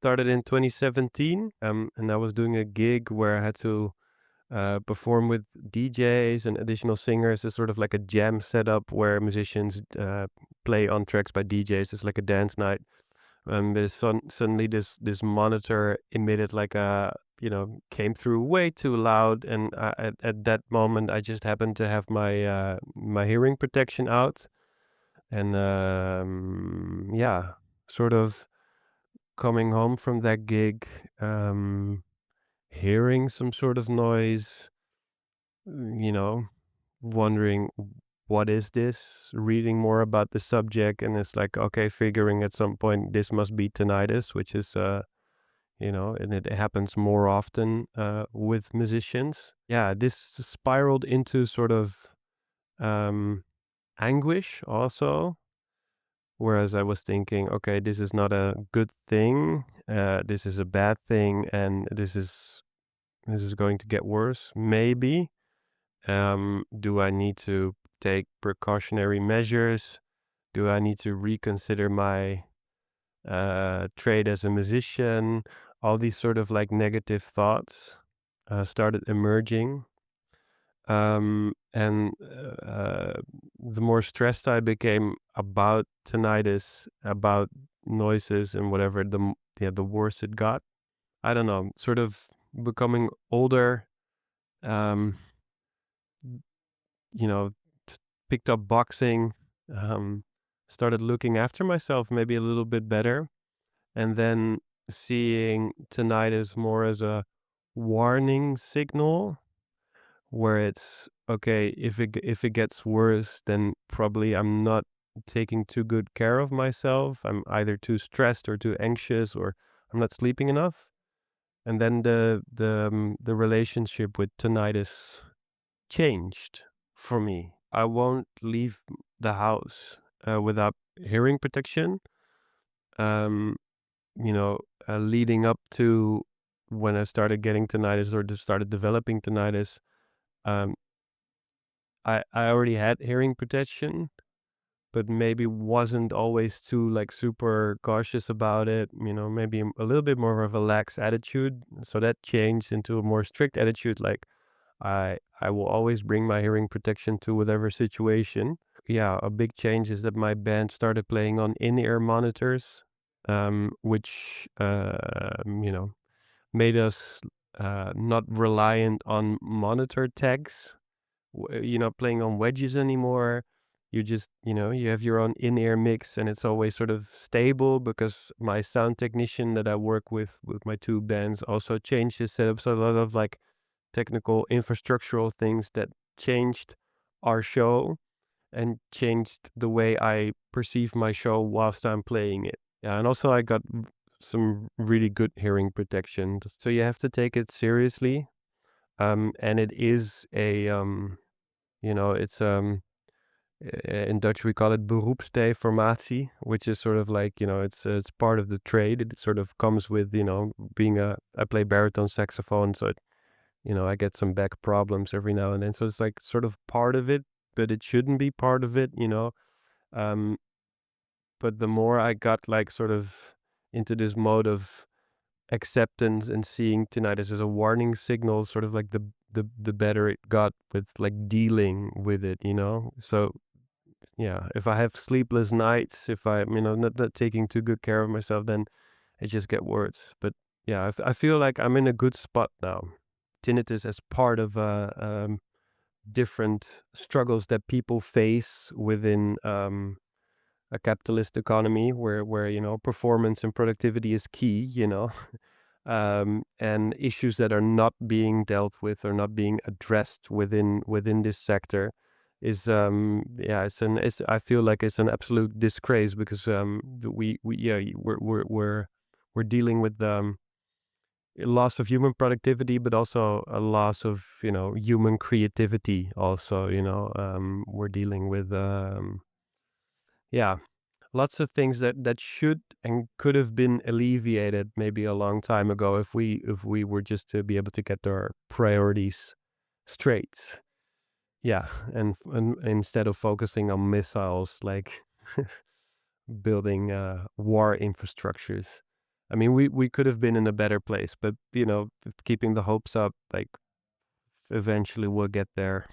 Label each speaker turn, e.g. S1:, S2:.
S1: started in 2017, and I was doing a gig where I had to perform with DJs and additional singers. It's sort of like a jam setup where musicians play on tracks by DJs. It's like a dance night. But suddenly this monitor emitted like a came through way too loud, and at that moment I just happened to have my hearing protection out, and yeah, sort of coming home from that gig, hearing some sort of noise, you know, wondering what is this, reading more about the subject, and it's like, okay, figuring at some point this must be tinnitus, which is, and it happens more often with musicians. Yeah, this spiraled into sort of um, anguish also, whereas I was thinking, okay, this is not a good thing, this is a bad thing, and this is going to get worse, maybe. Do I need to take precautionary measures? Do I need to reconsider my trade as a musician? All these sort of like negative thoughts started emerging. And the more stressed I became about tinnitus, about noises and whatever, the worse it got. I don't know, sort of becoming older. Um, you know, picked up boxing, um, started looking after myself maybe a little bit better, and then seeing tinnitus more as a warning signal where it's okay, if it gets worse, then probably I'm not taking too good care of myself. I'm either too stressed or too anxious, or I'm not sleeping enough. And then the relationship with tinnitus changed for me. I won't leave the house without hearing protection. Um, Leading up to when I started getting tinnitus or just started developing tinnitus, um, I already had hearing protection, but maybe wasn't always too like super cautious about it. Maybe a little bit more of a lax attitude. So that changed into a more strict attitude. Like I will always bring my hearing protection to whatever situation. Yeah, a big change is that my band started playing on in-ear monitors, which made us not reliant on monitor tags. You're not playing on wedges anymore. You just you have your own in-ear mix, and it's always sort of stable because my sound technician that I work with my two bands also changed his setup. So a lot of like technical infrastructural things that changed our show and changed the way I perceive my show whilst I'm playing it. Yeah, and also I got some really good hearing protection. So you have to take it seriously. And it is it's in Dutch we call it beroepsdeformatie, which is sort of like, it's part of the trade. It sort of comes with, being I play baritone saxophone, so I get some back problems every now and then. So it's like sort of part of it, but it shouldn't be part of it. Um, but the more I got like sort of into this mode of acceptance and seeing tinnitus as a warning signal, sort of like the better it got with like dealing with it. So yeah, if I have sleepless nights, if I'm not taking too good care of myself, then it just get worse. But yeah, I feel like I'm in a good spot now. Tinnitus as part of different struggles that people face within a capitalist economy where performance and productivity is key. And issues that are not being dealt with or not being addressed within this sector is yeah, it's I feel like it's an absolute disgrace because we yeah, we're dealing with a loss of human productivity, but also a loss of human creativity also. We're dealing with yeah, lots of things that should and could have been alleviated maybe a long time ago if we were just to be able to get our priorities straight. Yeah, and instead of focusing on missiles, like building war infrastructures. I mean, we could have been in a better place, but, keeping the hopes up, like, eventually we'll get there.